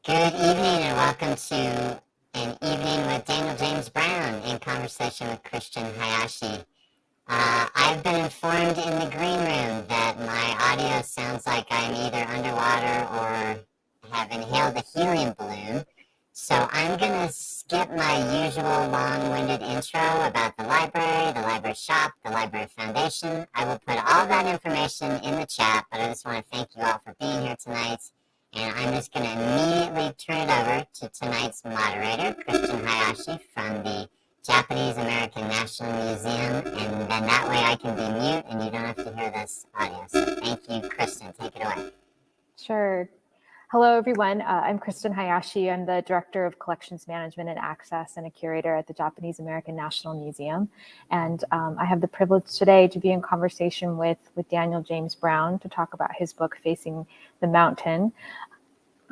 Good evening and welcome to an evening with Daniel James Brown in conversation with Kristen Hayashi. I've been informed in the green room that my audio sounds like I'm either underwater or have inhaled a helium balloon. So I'm going to skip my usual long-winded intro about the library shop, the library foundation. I will put all that information in the chat, but I just want to thank you all for being here tonight. And I'm just going to immediately turn it over to tonight's moderator, Kristen Hayashi from the Japanese American National Museum, and then that way I can be mute and you don't have to hear this audio. So thank you, Kristen. Take it away. Sure. Hello, everyone. I'm Kristen Hayashi. I'm the Director of Collections Management and Access and a curator at the Japanese American National Museum. And I have the privilege today to be in conversation with Daniel James Brown to talk about his book, Facing the Mountain.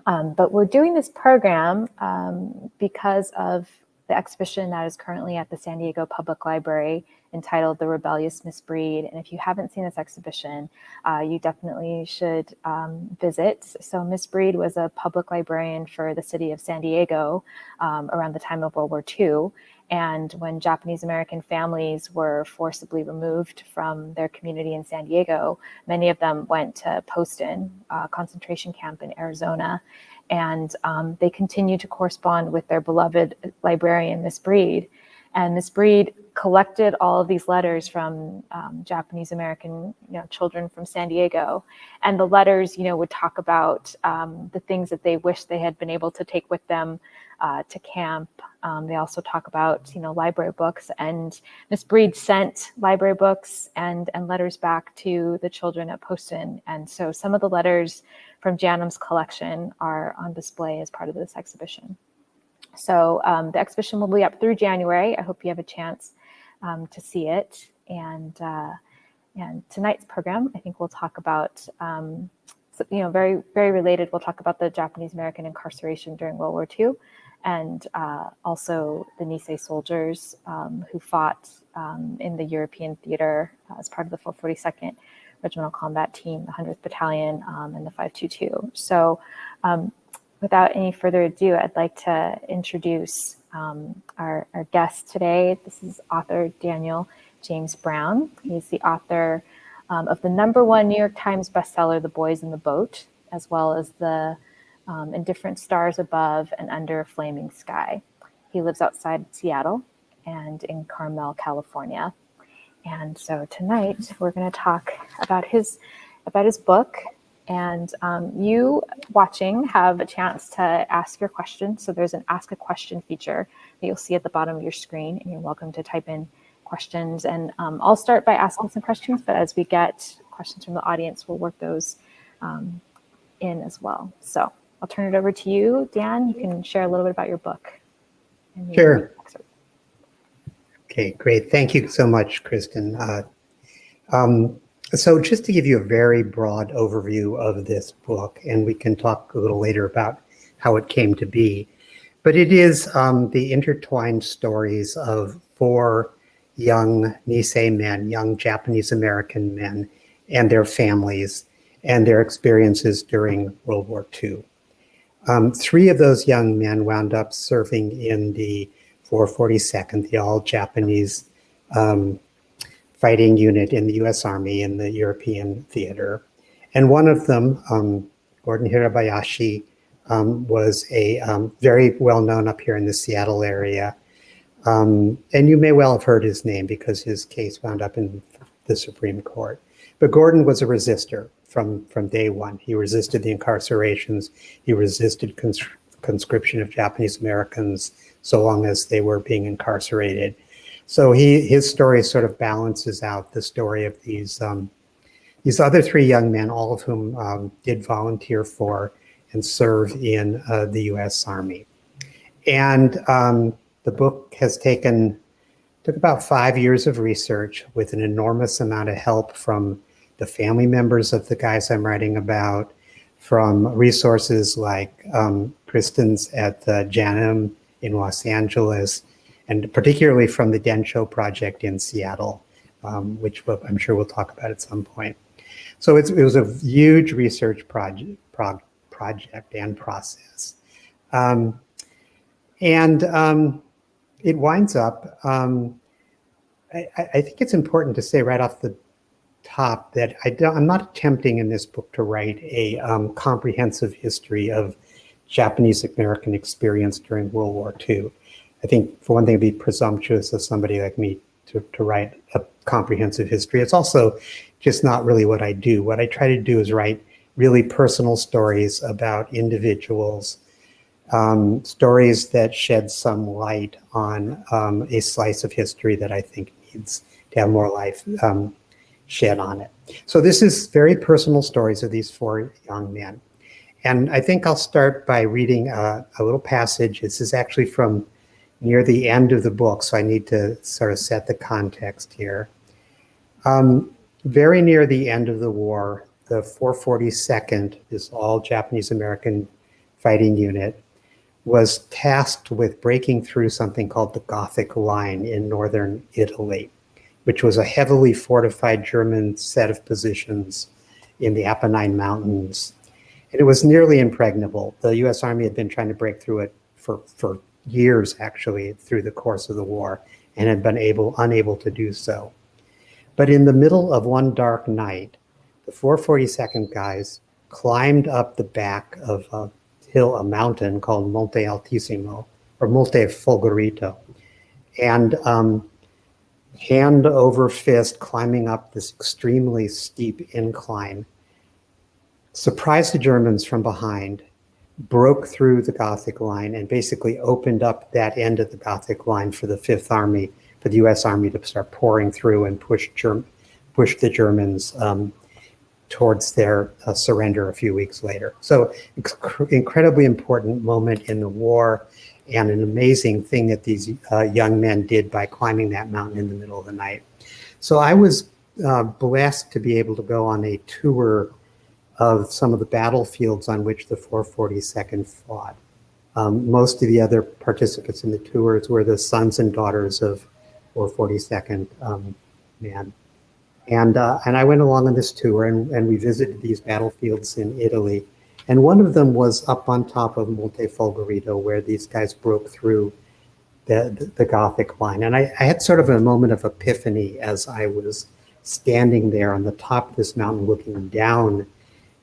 But we're doing this program because of the exhibition that is currently at the San Diego Public Library entitled The Rebellious Miss Breed. And if you haven't seen this exhibition, you definitely should visit. So Miss Breed was a public librarian for the city of San Diego around the time of World War II. And when Japanese American families were forcibly removed from their community in San Diego, many of them went to Poston, a concentration camp in Arizona. And they continued to correspond with their beloved librarian, Miss Breed. And Miss Breed collected all of these letters from Japanese American children from San Diego. And the letters, would talk about the things that they wished they had been able to take with them to camp. They also talk about, library books. And Miss Breed sent library books and letters back to the children at Poston. And so some of the letters from Janum's collection are on display as part of this exhibition. So the exhibition will be up through January. I hope you have a chance to see it. And tonight's program, I think we'll talk about, very, very related. We'll talk about the Japanese American incarceration during World War II, and also the Nisei soldiers who fought in the European theater as part of the 442nd Regimental Combat Team, the 100th Battalion, and the 522. So without any further ado, I'd like to introduce our guest today. This is author Daniel James Brown. He's the author of the #1 New York Times bestseller, The Boys in the Boat, as well as the Indifferent Stars Above and Under a Flaming Sky. He lives outside Seattle and in Carmel, California. And so tonight we're going to talk about his book. And you watching have a chance to ask your questions. So there's an Ask a Question feature that you'll see at the bottom of your screen, and you're welcome to type in questions. And I'll start by asking some questions, but as we get questions from the audience, we'll work those in as well. So I'll turn it over to you, Dan. You can share a little bit about your book. Sure. Okay, great. Thank you so much, Kristen. So just to give you a very broad overview of this book, and we can talk a little later about how it came to be, but it is the intertwined stories of 4 young Nisei men, young Japanese American men, and their families, and their experiences during World War II. 3 of those young men wound up serving in the 442nd, the all-Japanese fighting unit in the U.S. Army in the European theater. And one of them, Gordon Hirabayashi, was a very well-known up here in the Seattle area. And you may well have heard his name because his case wound up in the Supreme Court. But Gordon was a resistor from day one. He resisted the incarcerations. He resisted conscription of Japanese Americans so long as they were being incarcerated. So his story sort of balances out the story of these other 3 young men, all of whom did volunteer for and serve in the U.S. Army. And the book took about 5 years of research with an enormous amount of help from the family members of the guys I'm writing about, from resources like Kristen's at the Janum in Los Angeles, and particularly from the Densho Project in Seattle, which I'm sure we'll talk about at some point. So it was a huge research project and process. Um, and it winds up, I think it's important to say right off the top that I'm not attempting in this book to write a comprehensive history of Japanese American experience during World War II. I think, for one thing, it'd be presumptuous of somebody like me to write a comprehensive history. It's also just not really what I do. What I try to do is write really personal stories about individuals, stories that shed some light on a slice of history that I think needs to have more life shed on it. So this is very personal stories of these four young men. And I think I'll start by reading a little passage. This is actually from near the end of the book, so I need to sort of set the context here. Very near the end of the war, the 442nd, this all Japanese American fighting unit, was tasked with breaking through something called the Gothic Line in northern Italy, which was a heavily fortified German set of positions in the Apennine Mountains. And it was nearly impregnable. The US Army had been trying to break through it for years, actually, through the course of the war, and had been unable to do so. But in the middle of one dark night, the 442nd guys climbed up the back of a mountain called Monte Altissimo, or Monte Folgorito, and hand over fist climbing up this extremely steep incline, surprised the Germans from behind, broke through the Gothic line, and basically opened up that end of the Gothic line for the Fifth Army, for the US Army to start pouring through and push the Germans towards their surrender a few weeks later. So incredibly important moment in the war, and an amazing thing that these young men did by climbing that mountain in the middle of the night. So I was blessed to be able to go on a tour of some of the battlefields on which the 442nd fought. Most of the other participants in the tours were the sons and daughters of 442nd men. And I went along on this tour, and we visited these battlefields in Italy. And one of them was up on top of Monte Folgorito, where these guys broke through the Gothic line. And I had sort of a moment of epiphany as I was standing there on the top of this mountain looking down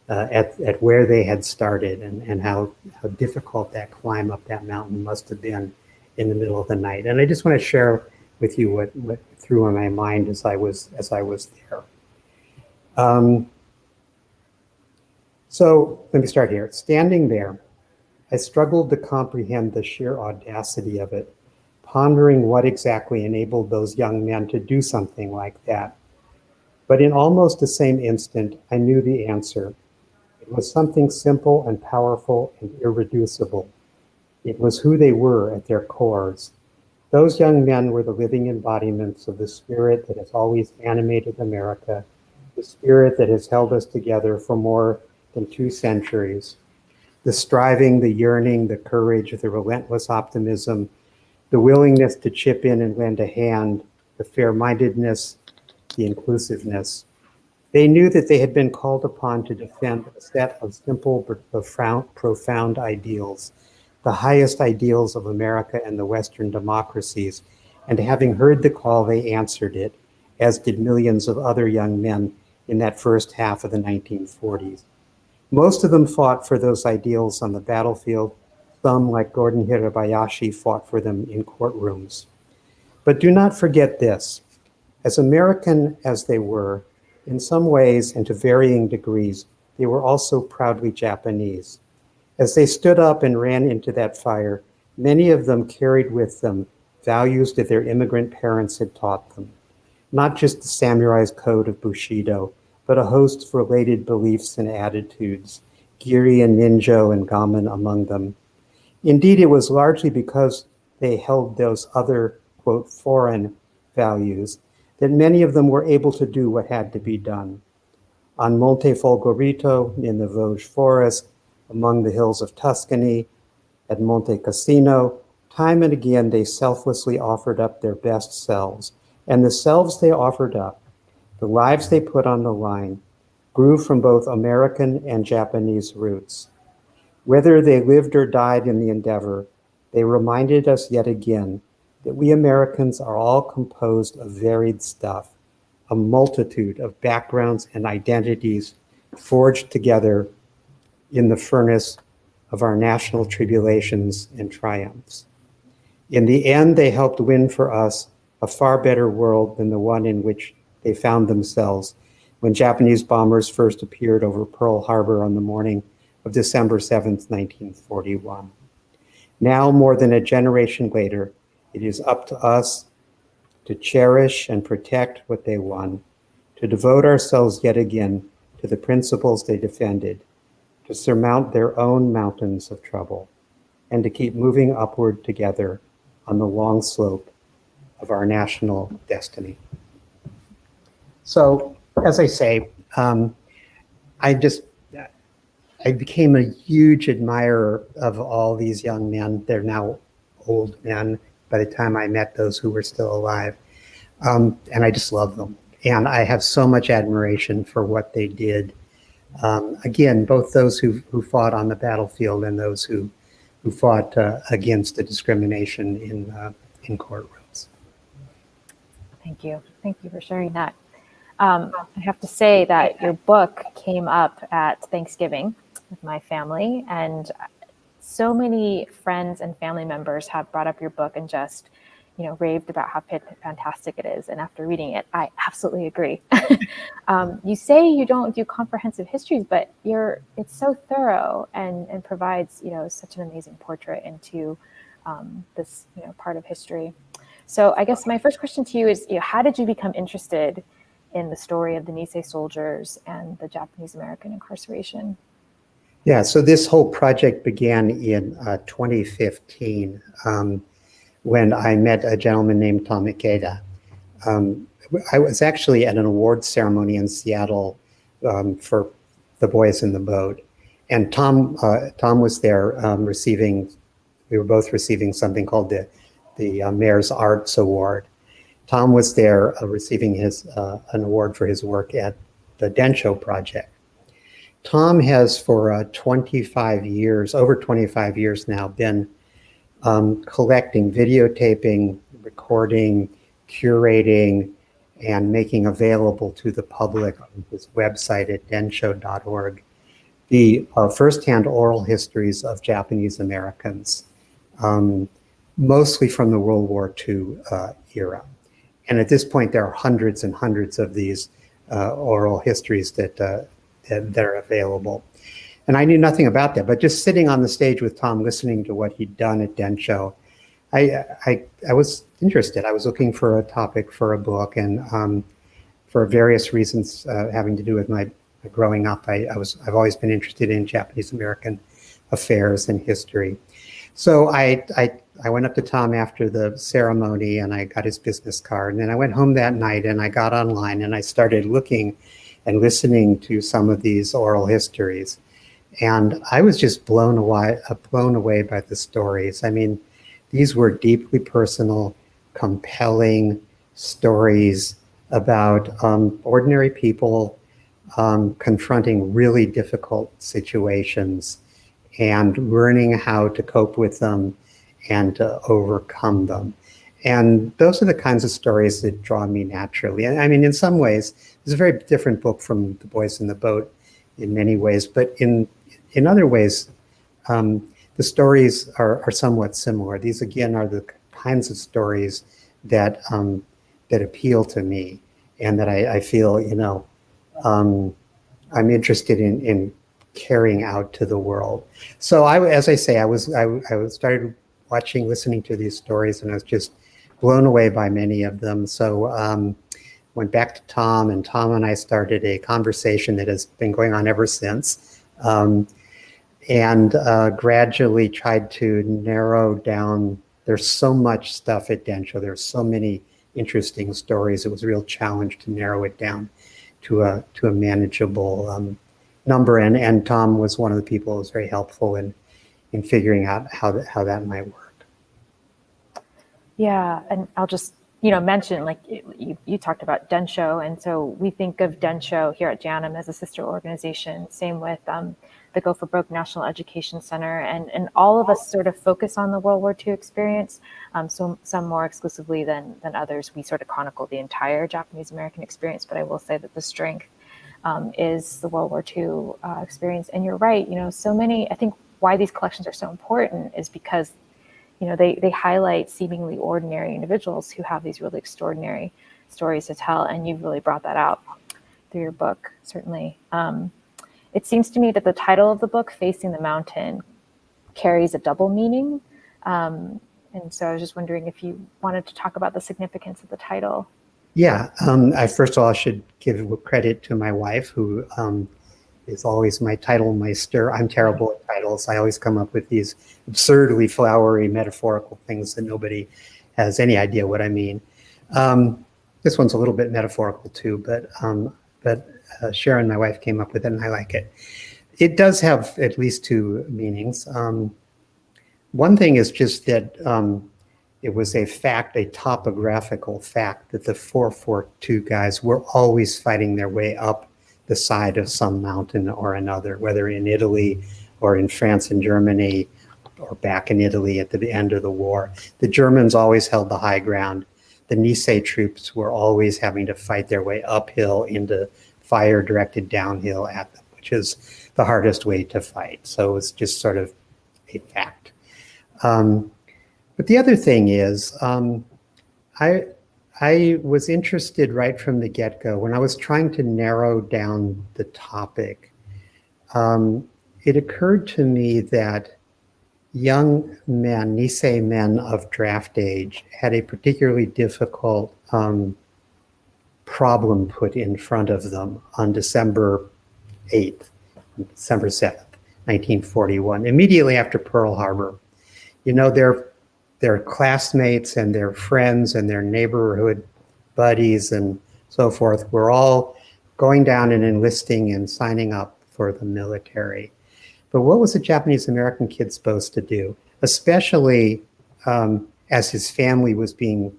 at where they had started, and how difficult that climb up that mountain must have been in the middle of the night. And I just want to share with you what went through my mind as I was there. So let me start here. Standing there, I struggled to comprehend the sheer audacity of it, pondering what exactly enabled those young men to do something like that. But in almost the same instant, I knew the answer. It was something simple and powerful and irreducible. It was who they were at their cores. Those young men were the living embodiments of the spirit that has always animated America, the spirit that has held us together for more than 2 centuries. The striving, the yearning, the courage, the relentless optimism, the willingness to chip in and lend a hand, the fair-mindedness, the inclusiveness. They knew that they had been called upon to defend a set of simple but profound ideals, the highest ideals of America and the Western democracies, and having heard the call, they answered it, as did millions of other young men in that first half of the 1940s. Most of them fought for those ideals on the battlefield. Some, like Gordon Hirabayashi, fought for them in courtrooms. But do not forget this. As American as they were, in some ways and to varying degrees, they were also proudly Japanese. As they stood up and ran into that fire, many of them carried with them values that their immigrant parents had taught them. Not just the samurai's code of Bushido, but a host of related beliefs and attitudes, Giri and Ninjo and Gamen among them. Indeed, it was largely because they held those other, quote, foreign values that many of them were able to do what had to be done. On Monte Folgorito, in the Vosges forest, among the hills of Tuscany, at Monte Cassino, time and again they selflessly offered up their best selves, and the selves they offered up, the lives they put on the line, grew from both American and Japanese roots. Whether they lived or died in the endeavor, they reminded us yet again that we Americans are all composed of varied stuff, a multitude of backgrounds and identities forged together in the furnace of our national tribulations and triumphs. In the end, they helped win for us a far better world than the one in which they found themselves when Japanese bombers first appeared over Pearl Harbor on the morning of December 7th, 1941. Now, more than a generation later, it is up to us to cherish and protect what they won, to devote ourselves yet again to the principles they defended, to surmount their own mountains of trouble, and to keep moving upward together on the long slope of our national destiny. So, as I say, I became a huge admirer of all these young men. They're now old men by the time I met those who were still alive. And I just love them. And I have so much admiration for what they did. Again, both those who fought on the battlefield and those who fought against the discrimination in courtrooms. Thank you. Thank you for sharing that. I have to say that your book came up at Thanksgiving with my family, and so many friends and family members have brought up your book and just, raved about how fantastic it is. And after reading it, I absolutely agree. You say you don't do comprehensive histories, but it's so thorough and provides, such an amazing portrait into this, part of history. So I guess my first question to you is, how did you become interested in the story of the Nisei soldiers and the Japanese American incarceration? Yeah, so this whole project began in 2015 when I met a gentleman named Tom Ikeda. I was actually at an awards ceremony in Seattle for The Boys in the Boat, and Tom was there we were both receiving something called the Mayor's Arts Award. Tom was there receiving an award for his work at the Densho Project. Tom has for over 25 years now, been collecting, videotaping, recording, curating, and making available to the public on his website at densho.org the firsthand oral histories of Japanese Americans, mostly from the World War II era. And at this point, there are hundreds and hundreds of these oral histories that are available. And I knew nothing about that, but just sitting on the stage with Tom, listening to what he'd done at Densho, I was interested. I was looking for a topic for a book, and for various reasons having to do with my growing up, I've always been interested in Japanese American affairs and history. So I went up to Tom after the ceremony and I got his business card. And then I went home that night and I got online and I started looking and listening to some of these oral histories. And I was just blown away by the stories. I mean, these were deeply personal, compelling stories about ordinary people confronting really difficult situations and learning how to cope with them and to overcome them. And those are the kinds of stories that draw me naturally. And I mean, in some ways, it's a very different book from The Boys in the Boat in many ways, but in other ways, the stories are somewhat similar. These, again, are the kinds of stories that appeal to me and that I feel, I'm interested in carrying out to the world. So I started listening to these stories, and I was just blown away by many of them. So went back to Tom, and Tom and I started a conversation that has been going on ever since, and gradually tried to narrow down. There's so much stuff at Densho. There's so many interesting stories. It was a real challenge to narrow it down to a manageable number. And Tom was one of the people who was very helpful in figuring out how that might work. Yeah, and I'll just mention, like you talked about Densho, and so we think of Densho here at JANM as a sister organization. Same with the Go for Broke National Education Center, and all of us sort of focus on the World War II experience. So some more exclusively than others. We sort of chronicle the entire Japanese American experience, but I will say that the strength is the World War II experience. And you're right, so many. I think why these collections are so important is because they highlight seemingly ordinary individuals who have these really extraordinary stories to tell, and you've really brought that out through your book, certainly. It seems to me that the title of the book, Facing the Mountain, carries a double meaning. And so I was just wondering if you wanted to talk about the significance of the title. Yeah, first of all, I should give credit to my wife, who is always my title meister. I'm terrible at titles. I always come up with these absurdly flowery metaphorical things that nobody has any idea what I mean. This one's a little bit metaphorical too, but Sharon, my wife, came up with it, and I like it. It does have at least two meanings. One thing is just that it was a fact, a topographical fact, that the 442 guys were always fighting their way up the side of some mountain or another, whether in Italy or in France and Germany or back in Italy at the end of the war. The Germans always held the high ground. The Nisei troops were always having to fight their way uphill into fire directed downhill at them, which is the hardest way to fight. So it's just sort of a fact. But the other thing is, I was interested right from the get-go when I was trying to narrow down the topic. It occurred to me that young men, Nisei men of draft age, had a particularly difficult problem put in front of them on December 8th, December 7th, 1941, immediately after Pearl Harbor. Their classmates and their friends and their neighborhood buddies and so forth were all going down and enlisting and signing up for the military. But what was a Japanese American kid supposed to do, especially as his family was being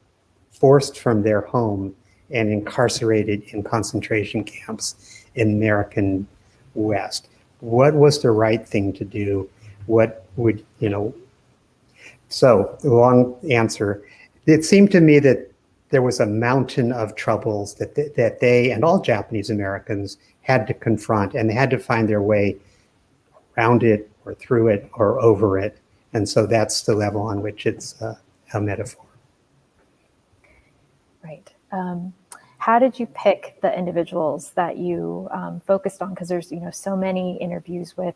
forced from their home and incarcerated in concentration camps in American West? What was the right thing to do? What would, So the long answer, it seemed to me that there was a mountain of troubles that they and all Japanese Americans had to confront, and they had to find their way around it or through it or over it. And so that's the level on which it's a metaphor. Right. How did you pick the individuals that you focused on? Because there's so many interviews with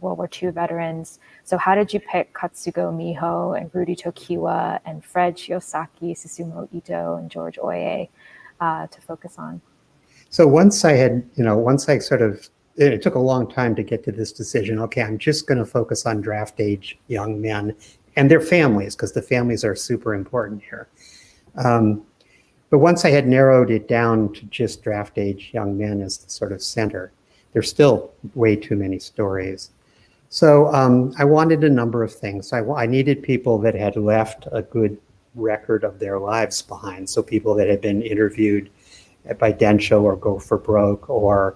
World War II veterans. So how did you pick Katsugo Miho and Rudy Tokiwa and Fred Shiosaki, Susumu Ito, and George Oye to focus on? So once I sort of, it took a long time to get to this decision. Okay, I'm just going to focus on draft age young men and their families, because the families are super important here. But once I had narrowed it down to just draft age young men as the sort of center, there's still way too many stories. So I wanted a number of things. I needed people that had left a good record of their lives behind. So people that had been interviewed by Densho or Go for Broke, or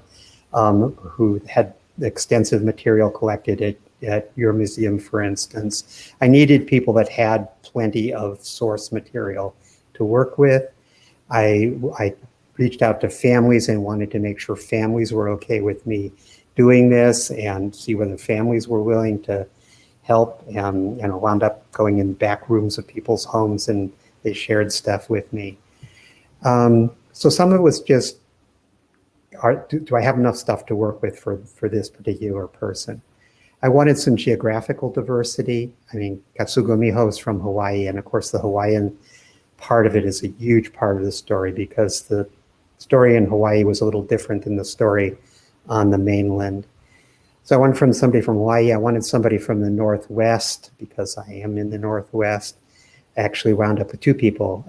who had extensive material collected at your museum, for instance. I needed people that had plenty of source material to work with. I reached out to families and wanted to make sure families were okay with me doing this and see whether families were willing to help. And wound up going in back rooms of people's homes, and they shared stuff with me. So some of it was just, do I have enough stuff to work with for this particular person? I wanted some geographical diversity. I mean, Katsugo Miho is from Hawaii, and of course the Hawaiian part of it is a huge part of the story, because the story in Hawaii was a little different than the story on the mainland. So I wanted somebody from Hawaii. I wanted somebody from the Northwest, because I am in the Northwest. I actually wound up with two people.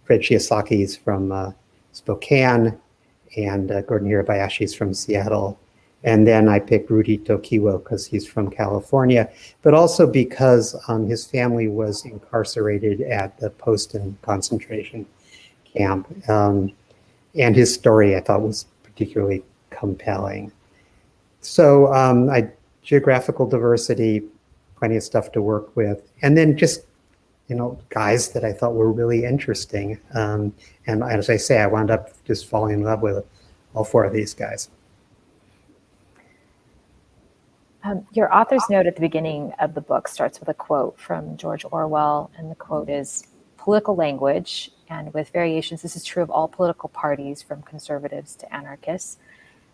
Fred Shiosaki is from Spokane, and Gordon Hirabayashi is from Seattle. And then I picked Rudy Tokiwo because he's from California, but also because his family was incarcerated at the Poston concentration camp. And his story I thought was particularly compelling. So geographical diversity, plenty of stuff to work with. And then just, guys that I thought were really interesting. And as I say, I wound up just falling in love with all four of these guys. Your author's note at the beginning of the book starts with a quote from George Orwell, and the quote is, "Political language, and with variations, this is true of all political parties from conservatives to anarchists.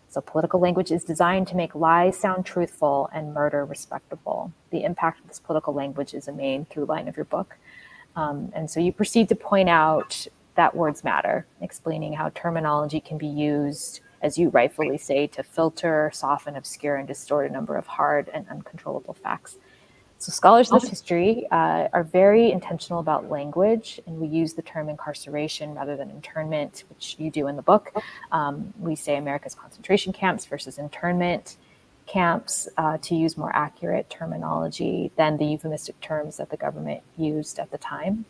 So political language is designed to make lies sound truthful and murder respectable. The impact of this political language is a main through line of your book." And so you proceed to point out that words matter, explaining how terminology can be used, as you rightfully say, to filter, soften, obscure, and distort a number of hard and uncontrollable facts. So scholars of this history are very intentional about language, and we use the term incarceration rather than internment, which you do in the book. We say America's concentration camps versus internment camps to use more accurate terminology than the euphemistic terms that the government used at the time.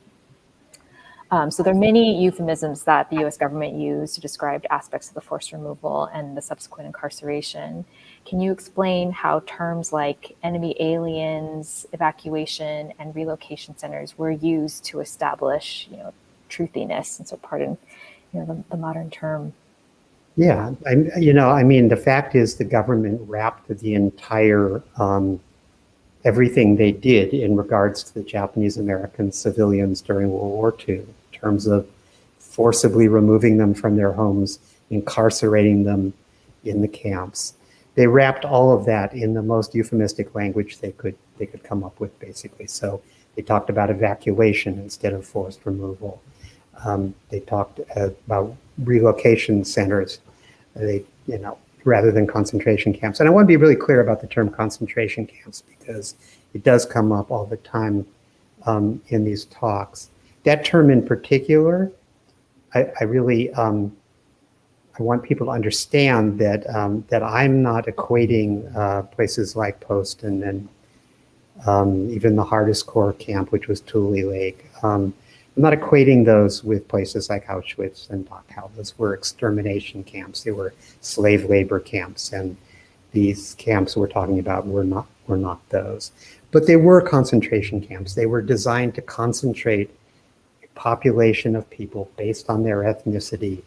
So there are many euphemisms that the US government used to describe aspects of the forced removal and the subsequent incarceration. Can you explain how terms like enemy aliens, evacuation, and relocation centers were used to establish, truthiness? And so pardon, the modern term. Yeah, the fact is the government wrapped the entire everything they did in regards to the Japanese American civilians during World War II, in terms of forcibly removing them from their homes, incarcerating them in the camps. They wrapped all of that in the most euphemistic language they could come up with, basically. So they talked about evacuation instead of forced removal. They talked about relocation centers, rather than concentration camps. And I want to be really clear about the term concentration camps because it does come up all the time in these talks. That term in particular, I really I want people to understand that that I'm not equating places like Poston and even the hardest core camp, which was Tule Lake. I'm not equating those with places like Auschwitz and Dachau. Those were extermination camps. They were slave labor camps, and these camps we're talking about were not those. But they were concentration camps. They were designed to concentrate a population of people based on their ethnicity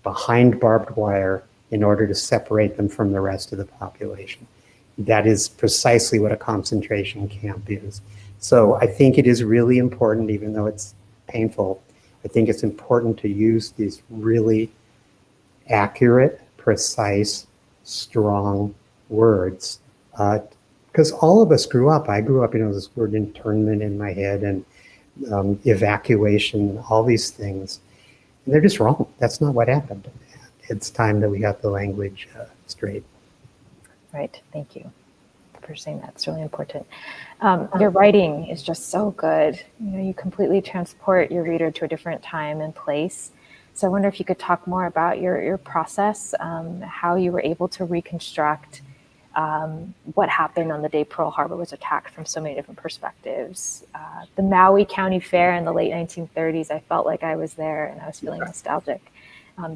behind barbed wire in order to separate them from the rest of the population. That is precisely what a concentration camp is. So I think it is really important, even though it's painful, I think it's important to use these really accurate, precise, strong words. Because all of us grew up, I grew up, this word internment in my head and evacuation, all these things. And they're just wrong. That's not what happened. It's time that we got the language straight. Right, thank you for saying that. It's really important. Your writing is just so good. You completely transport your reader to a different time and place. So I wonder if you could talk more about your process, how you were able to reconstruct what happened on the day Pearl Harbor was attacked from so many different perspectives. The Maui County Fair in the late 1930s, I felt like I was there and I was feeling nostalgic.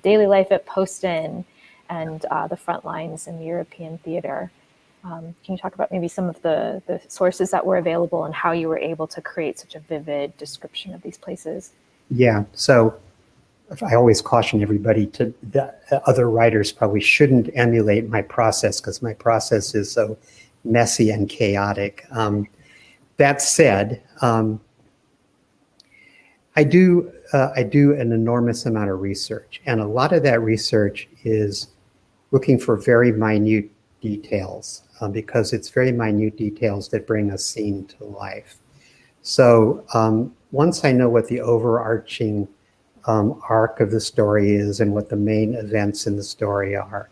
Daily life at Poston and the front lines in the European theater. Can you talk about maybe some of the sources that were available and how you were able to create such a vivid description of these places? Yeah, so I always caution everybody to other writers probably shouldn't emulate my process because my process is so messy and chaotic. That said, I do an enormous amount of research, and a lot of that research is looking for very minute details because it's very minute details that bring a scene to life. So once I know what the overarching arc of the story is and what the main events in the story are,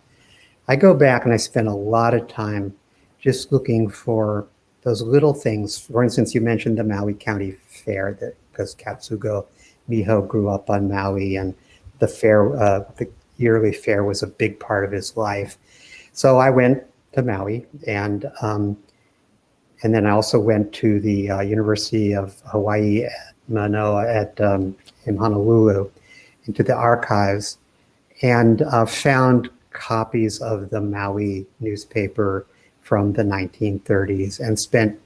I go back and I spend a lot of time just looking for those little things. For instance, you mentioned the Maui County Fair, because Katsugo Miho grew up on Maui, and the fair, the yearly fair was a big part of his life. So I went to Maui, and then I also went to the University of Hawaii at Manoa in Honolulu, into the archives, and found copies of the Maui newspaper from the 1930s, and spent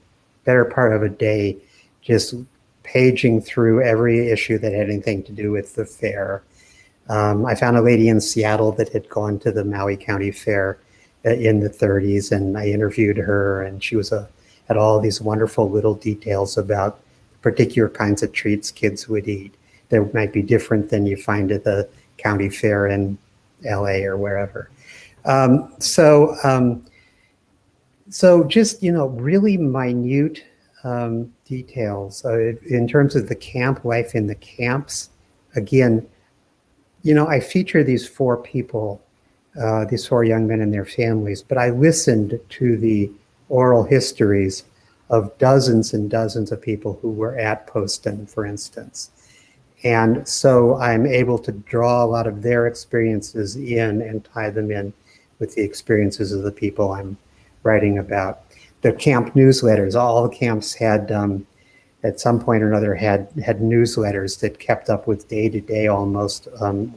better part of a day just paging through every issue that had anything to do with the fair. I found a lady in Seattle that had gone to the Maui County Fair in the 30s, and I interviewed her, and she had all these wonderful little details about particular kinds of treats kids would eat that might be different than you find at the county fair in LA or wherever. So just, really minute details. In terms of the camp, life in the camps, again, I feature these four people, these four young men and their families, but I listened to the oral histories of dozens and dozens of people who were at Poston, for instance. And so I'm able to draw a lot of their experiences in and tie them in with the experiences of the people I'm writing about. The camp newsletters, all the camps had, at some point or another, had newsletters that kept up with day-to-day almost,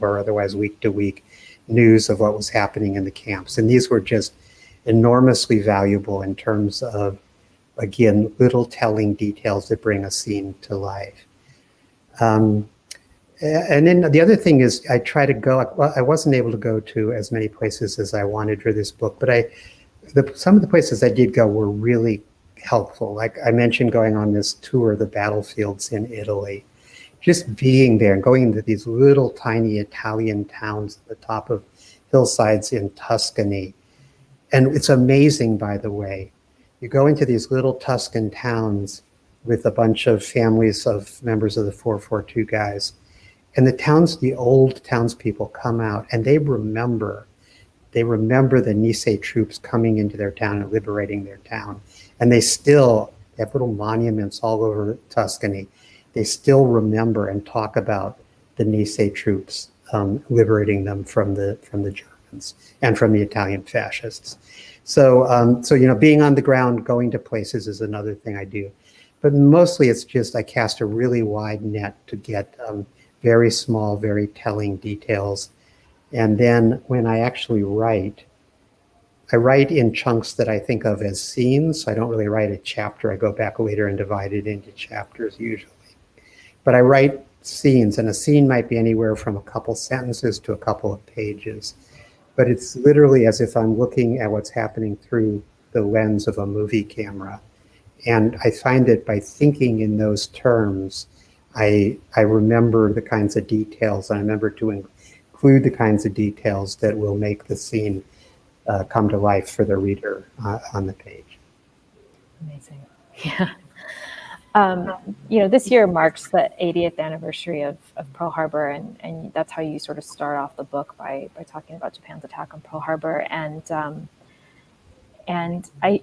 or otherwise week-to-week news of what was happening in the camps. And these were just enormously valuable in terms of, again, little telling details that bring a scene to life. And then the other thing is I try to go, well, I wasn't able to go to as many places as I wanted for this book, but some of the places I did go were really helpful. Like I mentioned, going on this tour of the battlefields in Italy, just being there and going into these little tiny Italian towns at the top of hillsides in Tuscany. And it's amazing, by the way, you go into these little Tuscan towns with a bunch of families of members of the 442 guys, and the old townspeople come out and they remember the Nisei troops coming into their town and liberating their town. And they have little monuments all over Tuscany. They still remember and talk about the Nisei troops liberating them from the Germans and from the Italian fascists. So being on the ground, going to places is another thing I do. But mostly it's just I cast a really wide net to get very small, very telling details. And then when I actually write, I write in chunks that I think of as scenes. So I don't really write a chapter. I go back later and divide it into chapters usually. But I write scenes, and a scene might be anywhere from a couple sentences to a couple of pages. But it's literally as if I'm looking at what's happening through the lens of a movie camera. And I find that by thinking in those terms, I remember the kinds of details, and I remember to include the kinds of details that will make the scene come to life for the reader on the page. Amazing. Yeah. This year marks the 80th anniversary of Pearl Harbor, and that's how you sort of start off the book by talking about Japan's attack on Pearl Harbor. And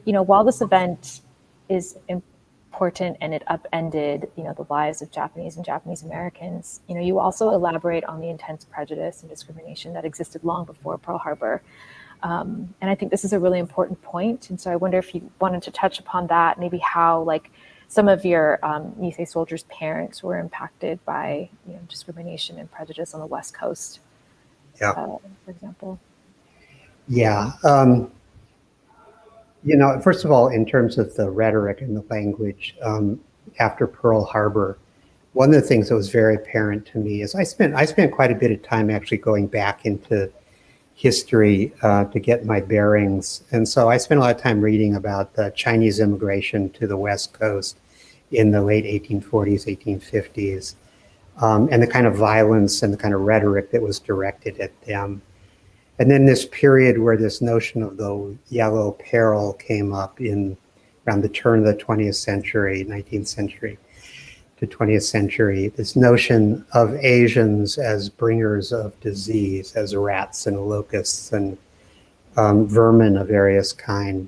while this event is important and it upended, the lives of Japanese and Japanese Americans, you also elaborate on the intense prejudice and discrimination that existed long before Pearl Harbor. And I think this is a really important point. And so I wonder if you wanted to touch upon that, maybe how some of your Nisei soldiers' parents were impacted by discrimination and prejudice on the West Coast, for example. Yeah. First of all, in terms of the rhetoric and the language after Pearl Harbor, one of the things that was very apparent to me is I spent quite a bit of time actually going back into history to get my bearings. And so I spent a lot of time reading about the Chinese immigration to the West Coast in the late 1840s, 1850s, and the kind of violence and the kind of rhetoric that was directed at them. And then this period where this notion of the yellow peril came up around the turn of the 20th century, 19th century to 20th century, this notion of Asians as bringers of disease, as rats and locusts and vermin of various kind.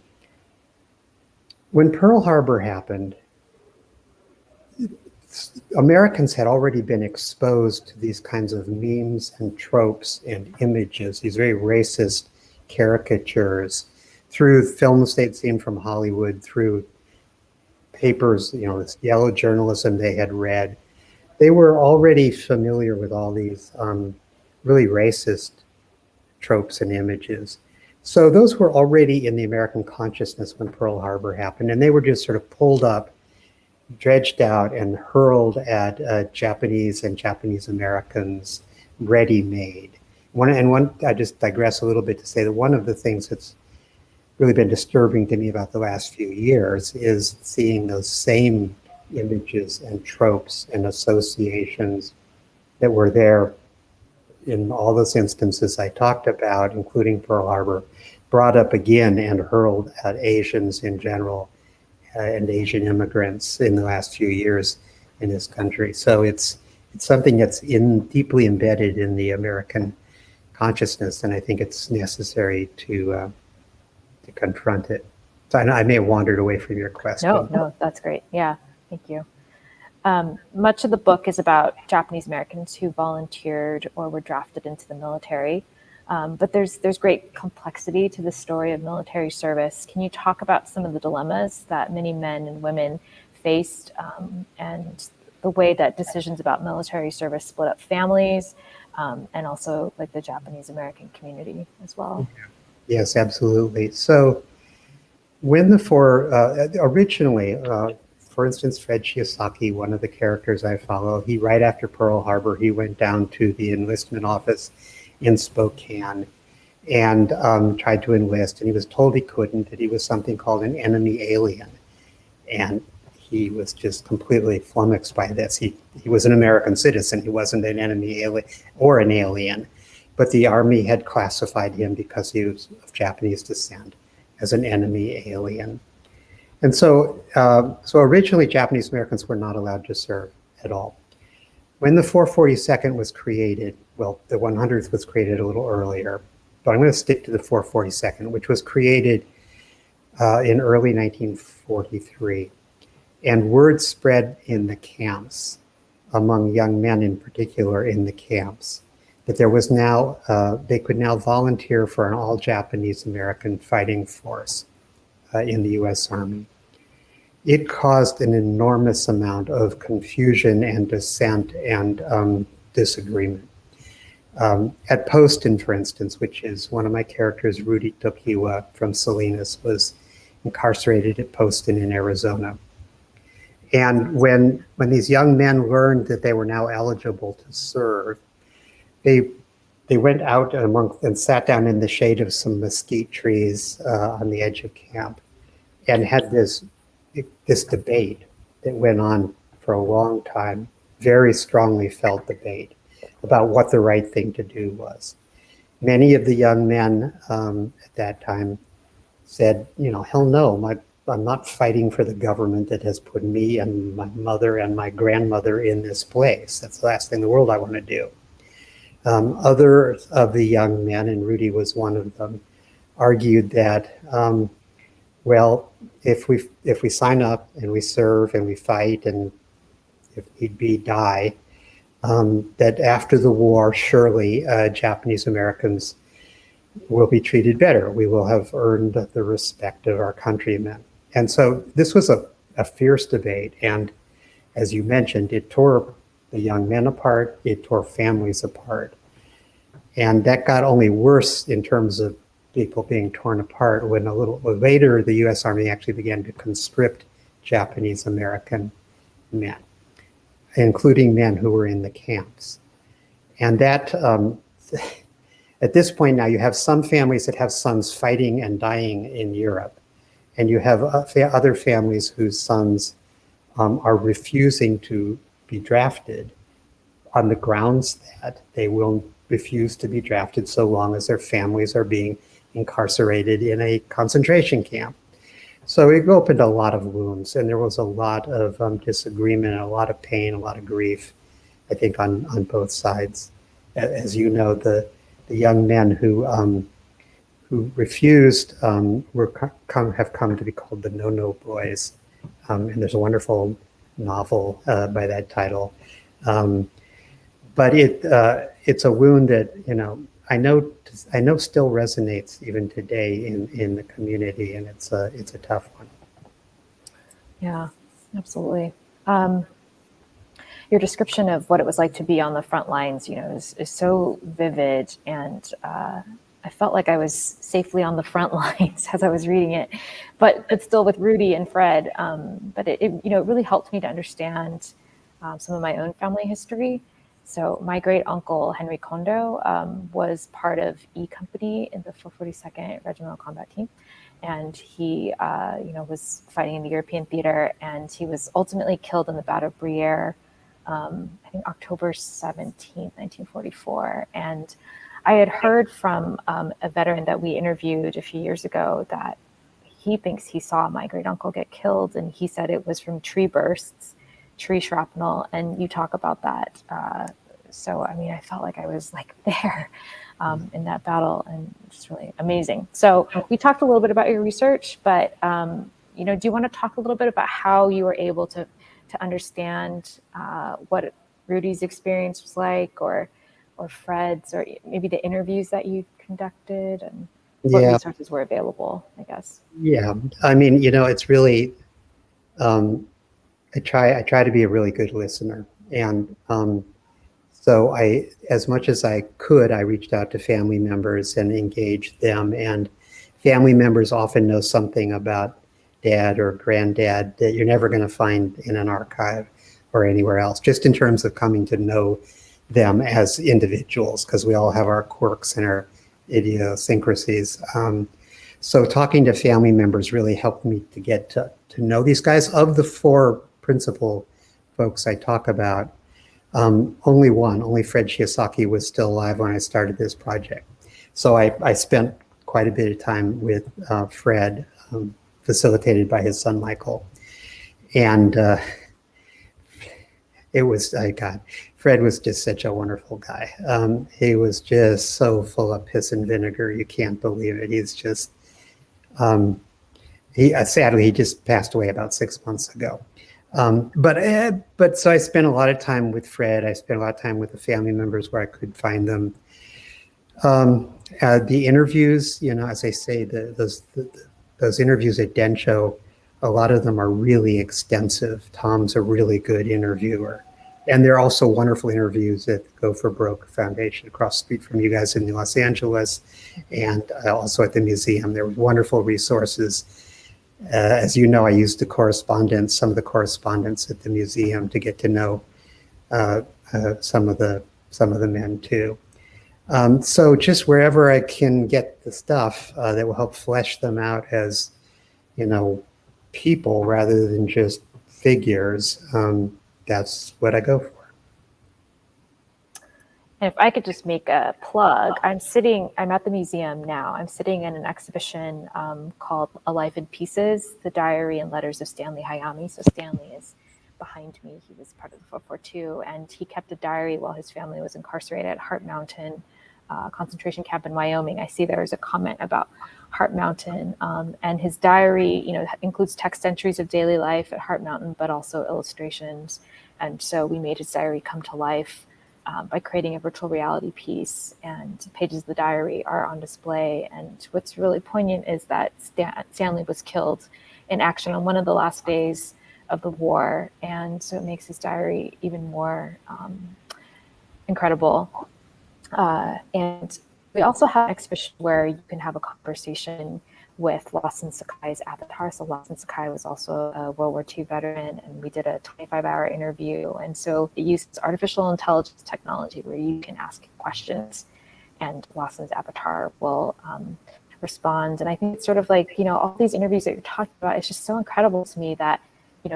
When Pearl Harbor happened, Americans had already been exposed to these kinds of memes and tropes and images, these very racist caricatures, through films they'd seen from Hollywood, through papers, this yellow journalism they had read. They were already familiar with all these really racist tropes and images. So those were already in the American consciousness when Pearl Harbor happened, and they were just sort of pulled up, dredged out, and hurled at Japanese and Japanese Americans, ready-made. I just digress a little bit to say that one of the things that's really been disturbing to me about the last few years is seeing those same images and tropes and associations that were there in all those instances I talked about, including Pearl Harbor, brought up again and hurled at Asians in general and Asian immigrants in the last few years in this country. So it's something that's deeply embedded in the American consciousness, and I think it's necessary to confront it. So I may have wandered away from your question. No, that's great. Yeah, thank you. Much of the book is about Japanese Americans who volunteered or were drafted into the military. But there's great complexity to the story of military service. Can you talk about some of the dilemmas that many men and women faced, and the way that decisions about military service split up families, and also like the Japanese American community as well? Yes, absolutely. So when originally, for instance, Fred Shiosaki, one of the characters I follow, he right after Pearl Harbor, he went down to the enlistment office in Spokane and tried to enlist, and he was told he couldn't, that he was something called an enemy alien. And he was just completely flummoxed by this. He was an American citizen. He wasn't an enemy alien or an alien, but the Army had classified him, because he was of Japanese descent, as an enemy alien. And so originally Japanese Americans were not allowed to serve at all. When the 442nd was created, well, the 100th was created a little earlier, but I'm going to stick to the 442nd, which was created in early 1943. And word spread in the camps, among young men in particular in the camps, that there was now, they could now volunteer for an all Japanese American fighting force in the US Army. It caused an enormous amount of confusion and dissent and disagreement. At Poston, for instance, which is one of my characters, Rudy Tokiwa from Salinas, was incarcerated at Poston in Arizona. And when these young men learned that they were now eligible to serve, they went out and sat down in the shade of some mesquite trees on the edge of camp, and had this debate that went on for a long time, very strongly felt debate about what the right thing to do was. Many of the young men at that time said, hell no, I'm not fighting for the government that has put me and my mother and my grandmother in this place. That's the last thing in the world I want to do. Other of the young men, and Rudy was one of them, argued that, well, if we sign up and we serve and we fight and if need be die, that after the war, surely Japanese Americans will be treated better. We will have earned the respect of our countrymen. And so this was a fierce debate. And as you mentioned, it tore the young men apart, it tore families apart. And that got only worse in terms of people being torn apart when a little later the US Army actually began to conscript Japanese American men, including men who were in the camps. And that, at this point now, you have some families that have sons fighting and dying in Europe, and you have other families whose sons are refusing to be drafted on the grounds that they will refuse to be drafted so long as their families are being incarcerated in a concentration camp. So it opened a lot of wounds, and there was a lot of disagreement, a lot of pain, a lot of grief, I think, on both sides. As you know, the young men who refused have come to be called the No-No Boys, and there's a wonderful novel by that title. But it's a wound that, I know still resonates even today in the community, and it's a tough one. Yeah, absolutely. Your description of what it was like to be on the front lines, is so vivid, and I felt like I was safely on the front lines as I was reading it, but still with Rudy and Fred. But it really helped me to understand some of my own family history. So my great uncle Henry Kondo was part of E Company in the 442nd Regimental Combat Team, and he was fighting in the European theater, and he was ultimately killed in the Battle of Briere. I think October 17th, 1944. And I had heard from a veteran that we interviewed a few years ago that he thinks he saw my great uncle get killed, and he said it was from tree bursts, tree shrapnel, and you talk about that. So, I mean, I felt like I was like there in that battle, and it's really amazing. So we talked a little bit about your research, but do you want to talk a little bit about how you were able to understand what Rudy's experience was like, or Fred's, or maybe the interviews that you conducted, and what resources were available, I guess. Yeah, I mean, it's really, I try to be a really good listener, and so as much as I could, I reached out to family members and engaged them, and family members often know something about dad or granddad that you're never going to find in an archive or anywhere else, just in terms of coming to know them as individuals, because we all have our quirks and our idiosyncrasies. So talking to family members really helped me to get to know these guys. Of the four principal folks I talk about, only Fred Shiosaki was still alive when I started this project. So I spent quite a bit of time with Fred, facilitated by his son, Michael. And Fred was just such a wonderful guy. He was just so full of piss and vinegar. You can't believe it. He's just, sadly, he just passed away about 6 months ago. But so I spent a lot of time with Fred. I spent a lot of time with the family members where I could find them. The interviews, as I say, those interviews at Densho, a lot of them are really extensive. Tom's a really good interviewer. And there are also wonderful interviews at the Go for Broke Foundation across the street from you guys in Los Angeles, and also at the museum. There were wonderful resources. As you know, I used some of the correspondence at the museum to get to know some of the men too. So just wherever I can get the stuff that will help flesh them out as, people rather than just figures, that's what I go for. And if I could just make a plug, I'm at the museum now. I'm sitting in an exhibition called A Life in Pieces, The Diary and Letters of Stanley Hayami. So Stanley is behind me. He was part of the 442, and he kept a diary while his family was incarcerated at Heart Mountain concentration camp in Wyoming. I see there is a comment about Heart Mountain, and his diary, includes text entries of daily life at Heart Mountain, but also illustrations. And so we made his diary come to life by creating a virtual reality piece, and pages of the diary are on display. And what's really poignant is that Stanley was killed in action on one of the last days of the war, and so it makes his diary even more incredible. And we also have an exhibition where you can have a conversation with Lawson Sakai's avatar. So Lawson Sakai was also a World War II veteran, and we did a 25-hour interview. And so it uses artificial intelligence technology where you can ask questions and Lawson's avatar will respond. And I think it's sort of like, all these interviews that you're talking about, it's just so incredible to me that,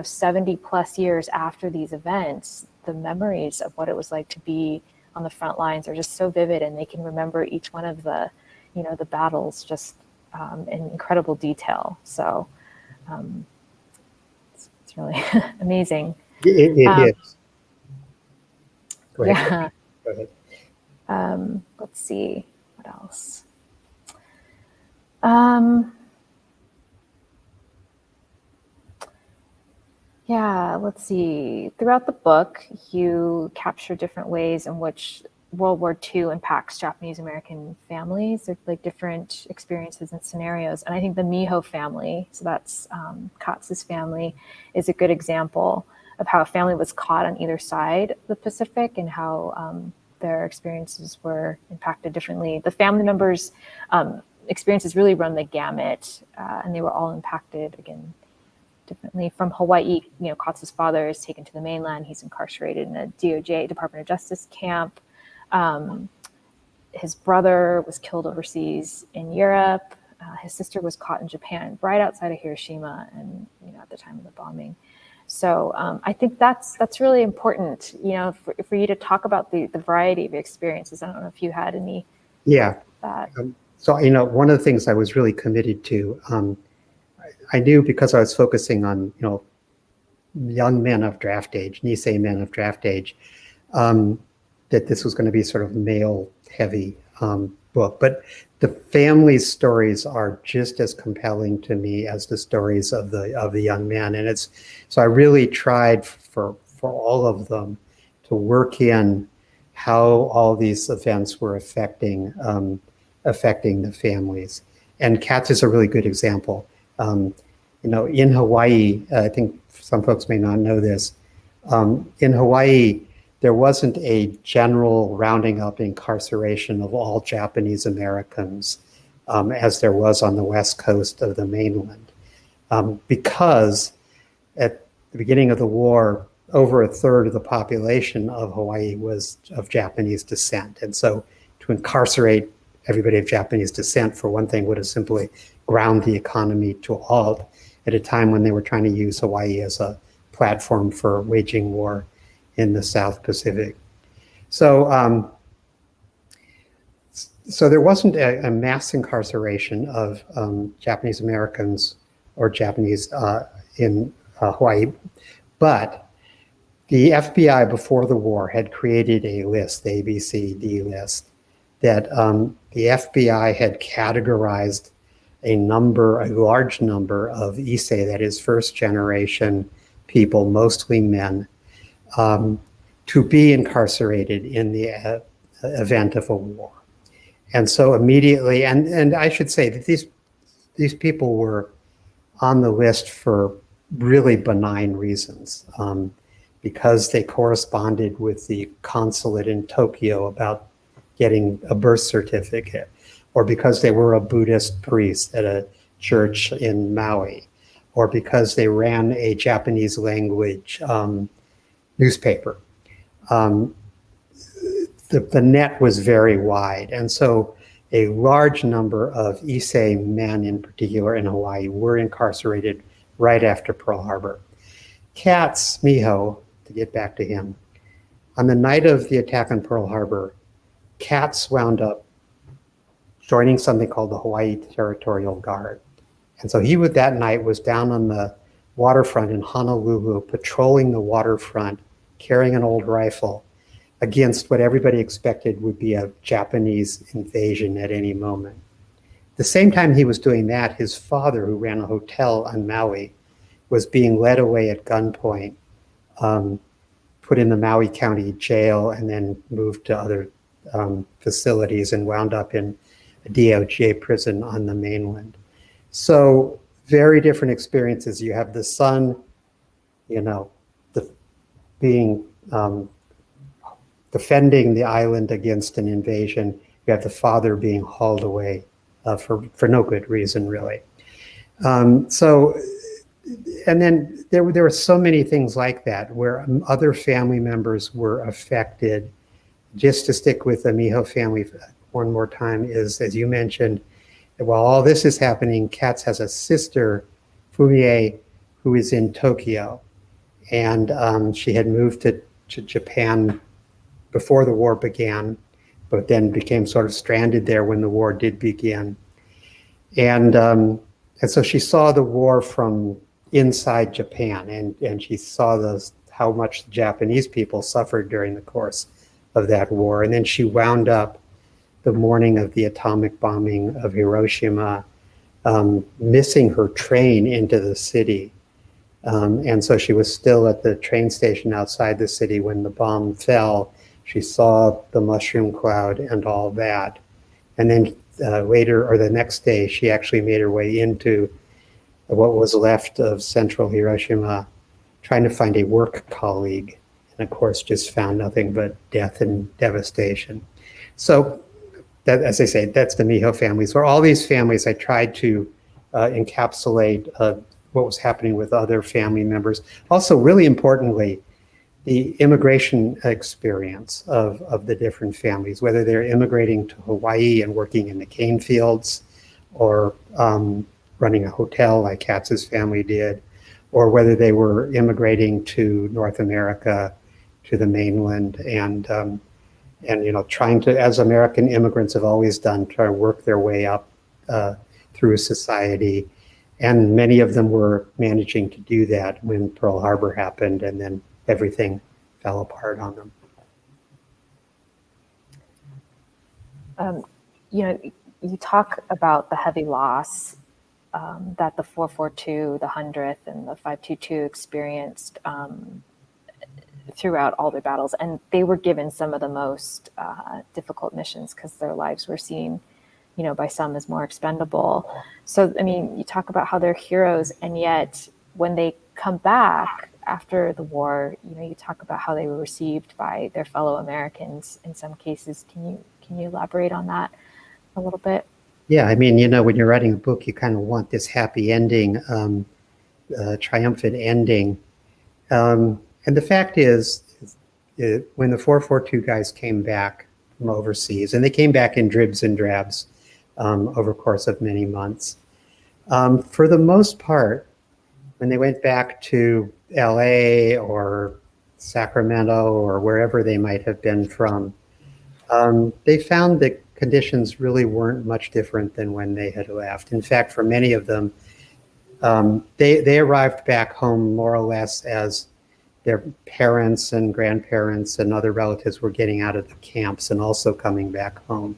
70 plus years after these events, the memories of what it was like to be on the front lines are just so vivid, and they can remember each one of the, the battles just in incredible detail. So it's really amazing. It is. Go ahead. Yeah. Go ahead. Let's see, what else? Yeah, let's see. Throughout the book, you capture different ways in which World War II impacts Japanese American families. They're like different experiences and scenarios. And I think the Miho family, so that's Katz's family, is a good example of how a family was caught on either side of the Pacific and how their experiences were impacted differently. The family members' experiences really run the gamut, and they were all impacted, again, differently. From Hawaii, Katz's father is taken to the mainland. He's incarcerated in a DOJ, Department of Justice camp. His brother was killed overseas in Europe. His sister was caught in Japan, right outside of Hiroshima, and at the time of the bombing. So I think that's really important, for you to talk about the variety of experiences. I don't know if you had any. Yeah. So one of the things I was really committed to, I knew because I was focusing on young men of draft age, Nisei men of draft age, that this was going to be sort of male heavy book. But the family stories are just as compelling to me as the stories of the young men. And so I really tried for all of them to work in how all these events were affecting the families. And Katz is a really good example. In Hawaii, I think some folks may not know this, in Hawaii, there wasn't a general rounding up incarceration of all Japanese Americans as there was on the west coast of the mainland, because at the beginning of the war, over a third of the population of Hawaii was of Japanese descent. And so to incarcerate everybody of Japanese descent, for one thing, would have simply ground the economy to a halt at a time when they were trying to use Hawaii as a platform for waging war in the South Pacific. So there wasn't a mass incarceration of Japanese Americans or Japanese in Hawaii, but the FBI before the war had created a list, the ABCD list, that the FBI had categorized a large number of Issei, that is first generation people, mostly men, to be incarcerated in the event of a war. And so immediately, and I should say that these people were on the list for really benign reasons, because they corresponded with the consulate in Tokyo about getting a birth certificate, or because they were a Buddhist priest at a church in Maui, or because they ran a Japanese language newspaper. The net was very wide. And so a large number of Issei men in particular in Hawaii were incarcerated right after Pearl Harbor. Katz, Miho, to get back to him, on the night of the attack on Pearl Harbor, Katz wound up joining something called the Hawaii Territorial Guard. And so he that night was down on the waterfront in Honolulu, patrolling the waterfront, carrying an old rifle against what everybody expected would be a Japanese invasion at any moment. At the same time he was doing that, his father, who ran a hotel on Maui, was being led away at gunpoint, put in the Maui County Jail, and then moved to other facilities and wound up in a DOJ prison on the mainland. So very different experiences. You have the son, defending the island against an invasion. You have the father being hauled away for no good reason, really. And then there were so many things like that where other family members were affected. Just to stick with the Miho family one more time is, as you mentioned, while all this is happening, Katz has a sister, Fumie, who is in Tokyo. And she had moved to Japan before the war began, but then became sort of stranded there when the war did begin. And so she saw the war from inside Japan, and she saw how much the Japanese people suffered during the course of that war. And then she wound up the morning of the atomic bombing of Hiroshima, missing her train into the city. And so she was still at the train station outside the city when the bomb fell. She saw the mushroom cloud and all that. And then later, or the next day, she actually made her way into what was left of central Hiroshima, trying to find a work colleague. And of course, just found nothing but death and devastation. So that, as I say, that's the Miho families. For all these families, I tried to encapsulate what was happening with other family members. Also, really importantly, the immigration experience of the different families, whether they're immigrating to Hawaii and working in the cane fields, or running a hotel like Katz's family did, or whether they were immigrating to North America, to the mainland, and trying to, as American immigrants have always done, try to work their way up through society. And many of them were managing to do that when Pearl Harbor happened, and then everything fell apart on them. You talk about the heavy loss that the 442, the 100th, and the 522 experienced throughout all their battles. And they were given some of the most difficult missions because their lives were seen, by some as more expendable. So, I mean, you talk about how they're heroes, and yet when they come back after the war, you talk about how they were received by their fellow Americans in some cases. Can you elaborate on that a little bit? Yeah, I mean, when you're writing a book, you kind of want this happy ending, triumphant ending. And the fact is, when the 442 guys came back from overseas, and they came back in dribs and drabs over the course of many months, for the most part, when they went back to LA or Sacramento or wherever they might have been from, they found that conditions really weren't much different than when they had left. In fact, for many of them, they arrived back home more or less as their parents and grandparents and other relatives were getting out of the camps and also coming back home.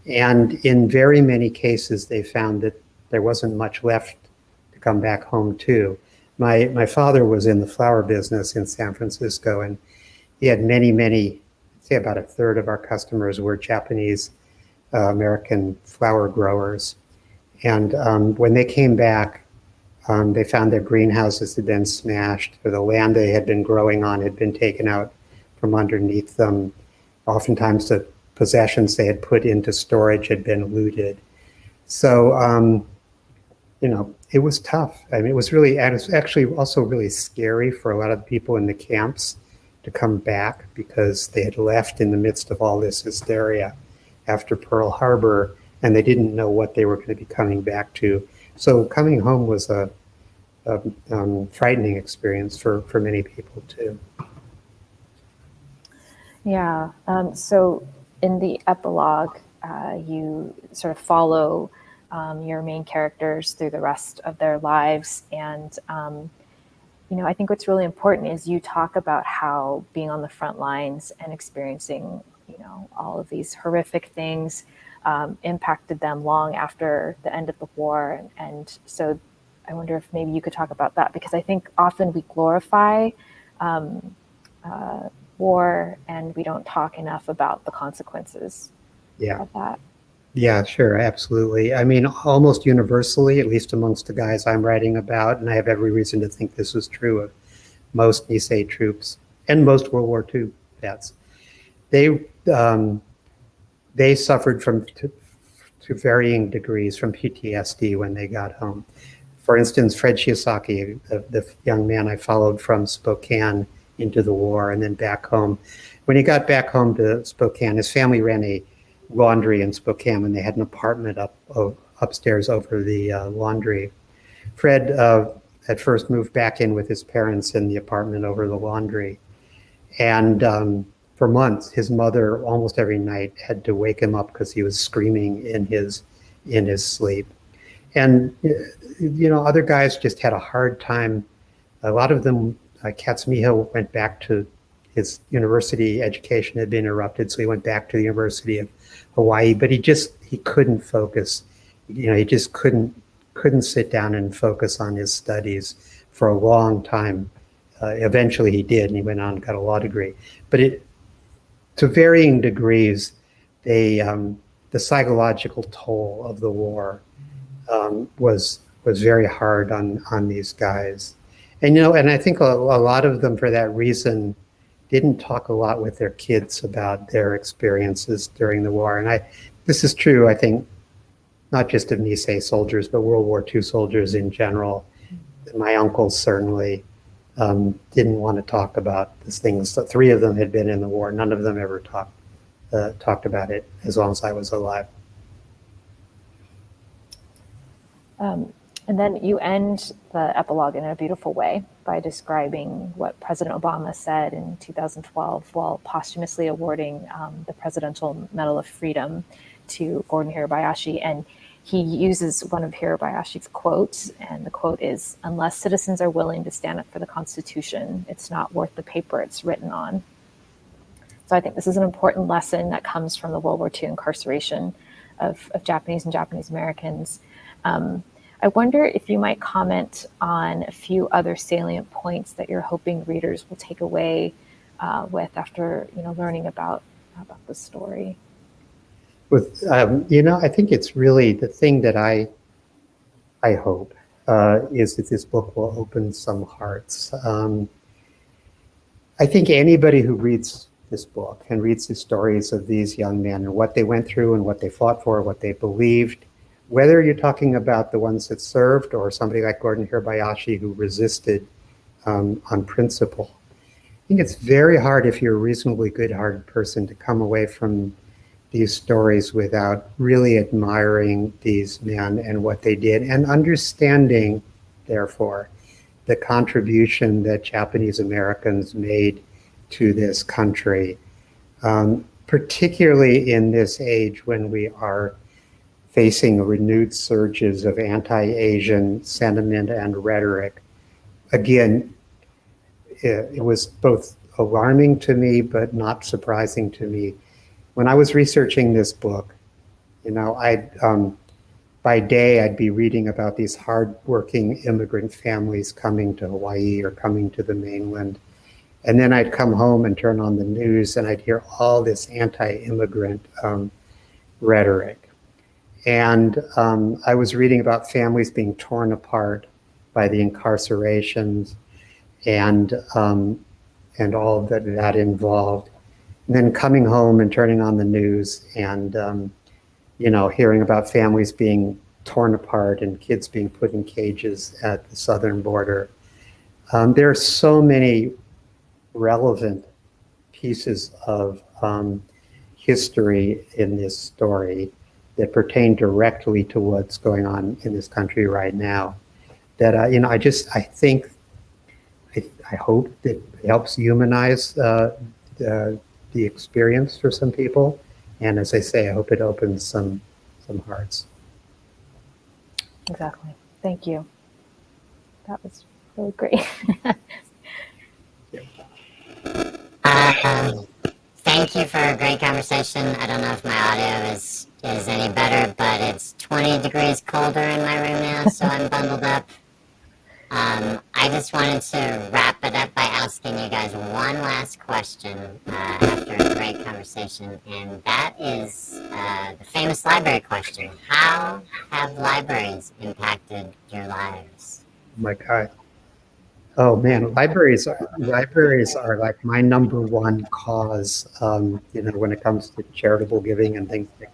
And in very many cases, they found that there wasn't much left to come back home to. My father was in the flower business in San Francisco, and he had many, say about a third of our customers were Japanese American flower growers. And when they came back, they found their greenhouses had been smashed, or the land they had been growing on had been taken out from underneath them. Oftentimes the possessions they had put into storage had been looted. So, it was tough. I mean, it was actually also really scary for a lot of the people in the camps to come back, because they had left in the midst of all this hysteria after Pearl Harbor, and they didn't know what they were going to be coming back to. So coming home was a frightening experience for many people too. Yeah. So in the epilogue, you sort of follow your main characters through the rest of their lives. And, I think what's really important is you talk about how being on the front lines and experiencing, all of these horrific things impacted them long after the end of the war. And so I wonder if maybe you could talk about that, because I think often we glorify war and we don't talk enough about the consequences of that. Yeah, sure, absolutely. I mean, almost universally, at least amongst the guys I'm writing about, and I have every reason to think this was true of most Nisei troops and most World War II vets, they suffered to varying degrees from PTSD when they got home. For instance, Fred Shiosaki, the young man I followed from Spokane into the war and then back home. When he got back home to Spokane, his family ran a laundry in Spokane, and they had an apartment upstairs over the laundry. Fred at first moved back in with his parents in the apartment over the laundry. And for months, his mother almost every night had to wake him up because he was screaming in his sleep. And, other guys just had a hard time. A lot of them, Katsumiho went back to his university education had been interrupted, so he went back to the University of Hawaii, but he couldn't focus. He just couldn't sit down and focus on his studies for a long time. Eventually he did, and he went on and got a law degree. But to varying degrees, the psychological toll of the war was very hard on these guys. And and I think a lot of them, for that reason, didn't talk a lot with their kids about their experiences during the war. And this is true, I think, not just of Nisei soldiers, but World War II soldiers in general. My uncles certainly didn't want to talk about these things. So 3 of them had been in the war. None of them ever talked about it as long as I was alive. And then you end the epilogue in a beautiful way by describing what President Obama said in 2012 while posthumously awarding the Presidential Medal of Freedom to Gordon Hirabayashi. And he uses one of Hirabayashi's quotes, and the quote is, "Unless citizens are willing to stand up for the Constitution, it's not worth the paper it's written on." So I think this is an important lesson that comes from the World War II incarceration of Japanese and Japanese Americans. I wonder if you might comment on a few other salient points that you're hoping readers will take away with after learning about the story. I think it's really the thing that I hope is that this book will open some hearts. I think anybody who reads this book and reads the stories of these young men and what they went through and what they fought for, what they believed, whether you're talking about the ones that served or somebody like Gordon Hirabayashi who resisted on principle. I think it's very hard, if you're a reasonably good-hearted person, to come away from these stories without really admiring these men and what they did, and understanding, therefore, the contribution that Japanese Americans made to this country, particularly in this age when we are facing renewed surges of anti-Asian sentiment and rhetoric. Again, it was both alarming to me, but not surprising to me. When I was researching this book, by day I'd be reading about these hardworking immigrant families coming to Hawaii or coming to the mainland. And then I'd come home and turn on the news and I'd hear all this anti-immigrant rhetoric. And I was reading about families being torn apart by the incarcerations and all that involved. And then coming home and turning on the news and hearing about families being torn apart and kids being put in cages at the southern border. There are so many relevant pieces of history in this story that pertain directly to what's going on in this country right now. That I hope that it helps humanize the experience for some people, and as I say, I hope it opens some hearts. Exactly. Thank you. That was really great. Thank you for a great conversation. I don't know if my audio is any better, but it's 20 degrees colder in my room now, so I'm bundled up. I just wanted to wrap it up by asking you guys one last question after a great conversation, and that is the famous library question. How have libraries impacted your lives? Oh my God. Oh man, libraries are like my number one cause, when it comes to charitable giving and things like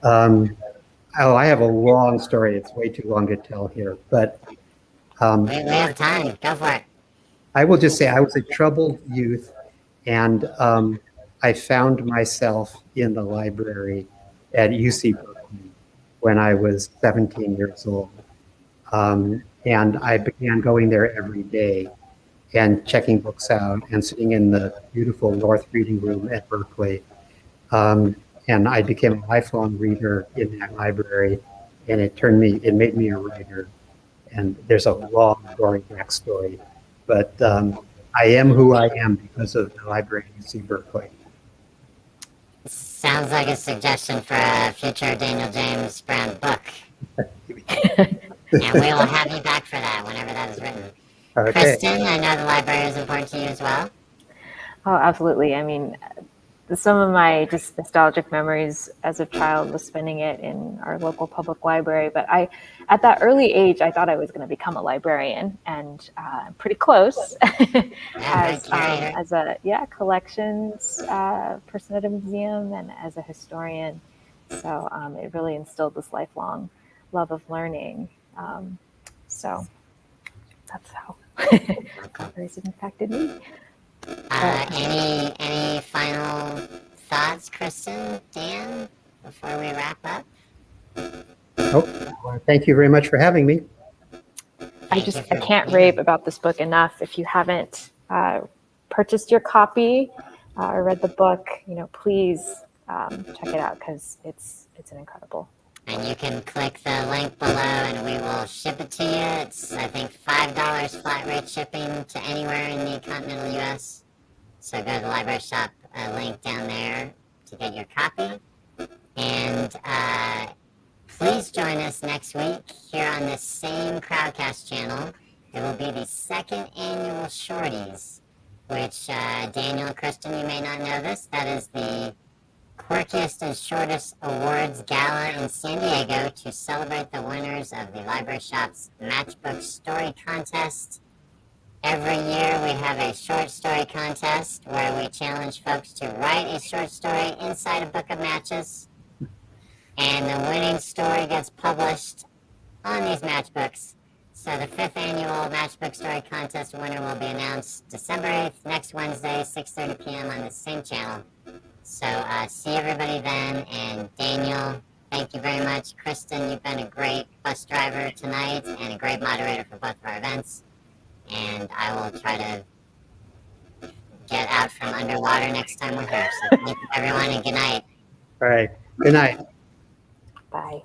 that. I have a long story. It's way too long to tell here, but we have time. Go for it. I will just say I was a troubled youth, and I found myself in the library at UC Berkeley when I was 17 years old. And I began going there every day and checking books out and sitting in the beautiful North Reading Room at Berkeley. And I became a lifelong reader in that library, and it made me a writer. And there's a long, gory backstory, but I am who I am because of the library at UC Berkeley. Sounds like a suggestion for a future Daniel James Brown book. And we will have you back for that whenever that is written. Okay. Kristen, I know the library is important to you as well. Oh, absolutely. I mean, some of my just nostalgic memories as a child was spending it in our local public library. But at that early age, I thought I was going to become a librarian, and I'm pretty close as a collections person at a museum and as a historian. So it really instilled this lifelong love of learning. So that's how libraries impacted me. Any final thoughts, Kristen, Dan, before we wrap up? Oh, thank you very much for having me. I can't rave about this book enough. If you haven't purchased your copy or read the book, please check it out because it's an incredible. And you can click the link below and we will ship it to you. It's, I think, $5 flat rate shipping to anywhere in the continental U.S. So go to the library shop link down there to get your copy. And please join us next week here on this same Crowdcast channel. It will be the second annual Shorties, which Daniel and Kristen, you may not know this, that is the quirkiest and shortest awards gala in San Diego to celebrate the winners of the Library Shop's Matchbook Story Contest. Every year we have a short story contest where we challenge folks to write a short story inside a book of matches. And the winning story gets published on these matchbooks. So the 5th annual Matchbook Story Contest winner will be announced December 8th, next Wednesday, 6:30 p.m. on the same channel. So see everybody then, and Daniel, thank you very much. Kristen, you've been a great bus driver tonight and a great moderator for both of our events. And I will try to get out from underwater next time we're here. So thank you everyone, and good night. All right. Good night. Bye.